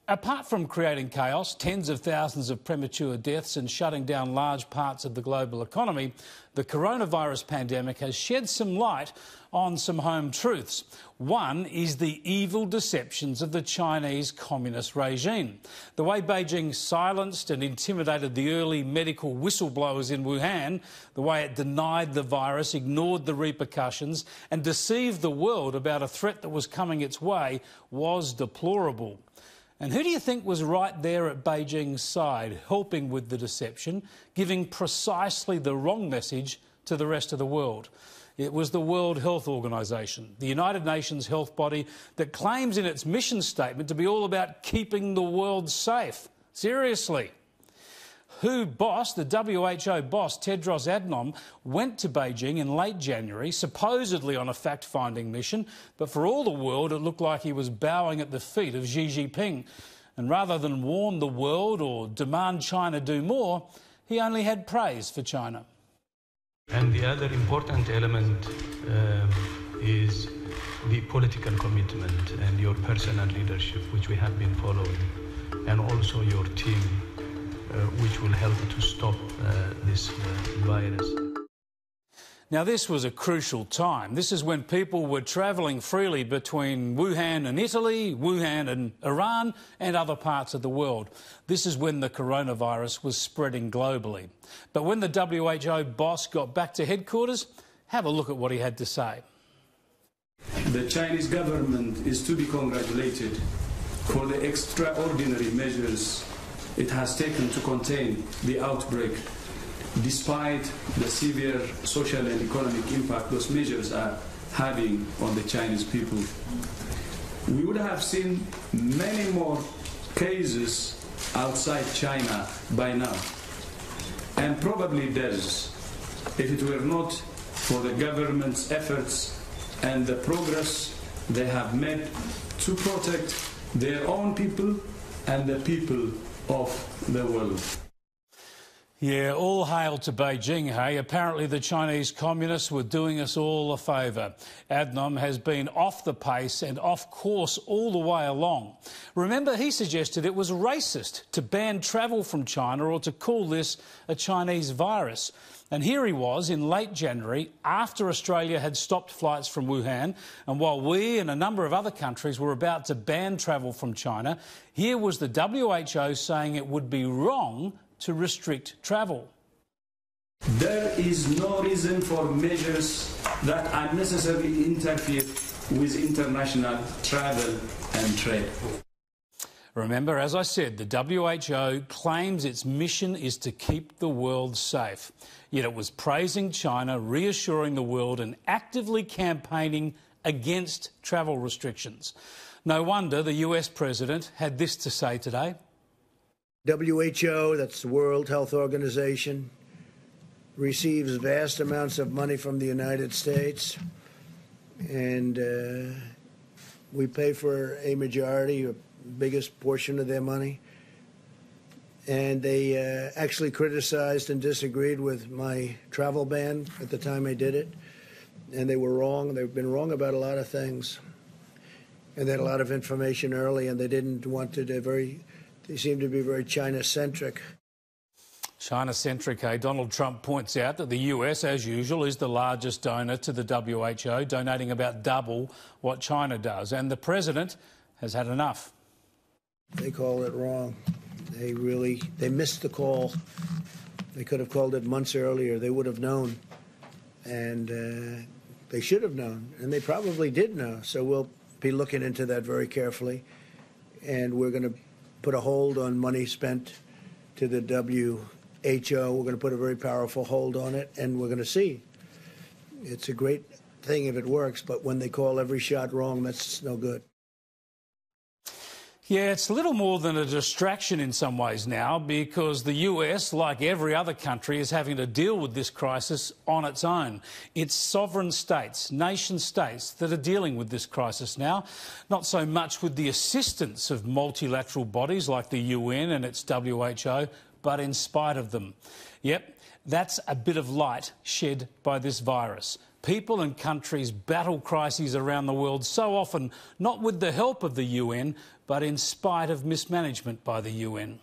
Apart from creating chaos, tens of thousands of premature deaths and shutting down large parts of the global economy, the coronavirus pandemic has shed some light on some home truths. One is the evil deceptions of the Chinese communist regime. The way Beijing silenced and intimidated the early medical whistleblowers in Wuhan, the way it denied the virus, ignored the repercussions and deceived the world about a threat that was coming its way was deplorable. And who do you think was right there at Beijing's side, helping with the deception, giving precisely the wrong message to the rest of the world? It was the World Health Organization, the United Nations health body that claims in its mission statement to be all about keeping the world safe. Seriously. The WHO boss, Tedros Adhanom, went to Beijing in late January, supposedly on a fact-finding mission, but for all the world it looked like he was bowing at the feet of Xi Jinping. And rather than warn the world or demand China do more, he only had praise for China. And the other important element is the political commitment and your personal leadership, which we have been following, and also your team, which will help to stop this virus. Now, this was a crucial time. This is when people were travelling freely between Wuhan and Italy, Wuhan and Iran, and other parts of the world. This is when the coronavirus was spreading globally. But when the WHO boss got back to headquarters, have a look at what he had to say. The Chinese government is to be congratulated for the extraordinary measures it has taken to contain the outbreak. Despite the severe social and economic impact those measures are having on the Chinese people, we would have seen many more cases outside China by now, and probably deaths, if it were not for the government's efforts and the progress they have made to protect their own people and the people of the world. Yeah, all hail to Beijing, hey? Apparently the Chinese communists were doing us all a favour. Adhanom has been off the pace and off course all the way along. Remember, he suggested it was racist to ban travel from China or to call this a Chinese virus. And here he was in late January, after Australia had stopped flights from Wuhan, and while we and a number of other countries were about to ban travel from China, here was the WHO saying it would be wrong to restrict travel. There is no reason for measures that unnecessarily interfere with international travel and trade. Remember, as I said, the WHO claims its mission is to keep the world safe. Yet it was praising China, reassuring the world and actively campaigning against travel restrictions. No wonder the US president had this to say today. WHO, that's the World Health Organization, receives vast amounts of money from the United States, and we pay for a majority, or biggest portion of their money. And they actually criticized and disagreed with my travel ban at the time I did it, and they were wrong. They've been wrong about a lot of things, and they had a lot of information early, and they didn't want to. They seem to be very China-centric. China-centric, eh? Donald Trump points out that the US, as usual, is the largest donor to the WHO, donating about double what China does. And the president has had enough. They call it wrong. They missed the call. They could have called it months earlier. They would have known. And they should have known. And they probably did know. So we'll be looking into that very carefully. And we're going to put a hold on money spent to the WHO. We're going to put a very powerful hold on it, and we're going to see. It's a great thing if it works, but when they call every shot wrong, that's no good. Yeah, it's a little more than a distraction in some ways now, because the US, like every other country, is having to deal with this crisis on its own. It's sovereign states, nation states, that are dealing with this crisis now, not so much with the assistance of multilateral bodies like the UN and its WHO, but in spite of them. Yep, that's a bit of light shed by this virus. People and countries battle crises around the world so often, not with the help of the UN, but in spite of mismanagement by the UN.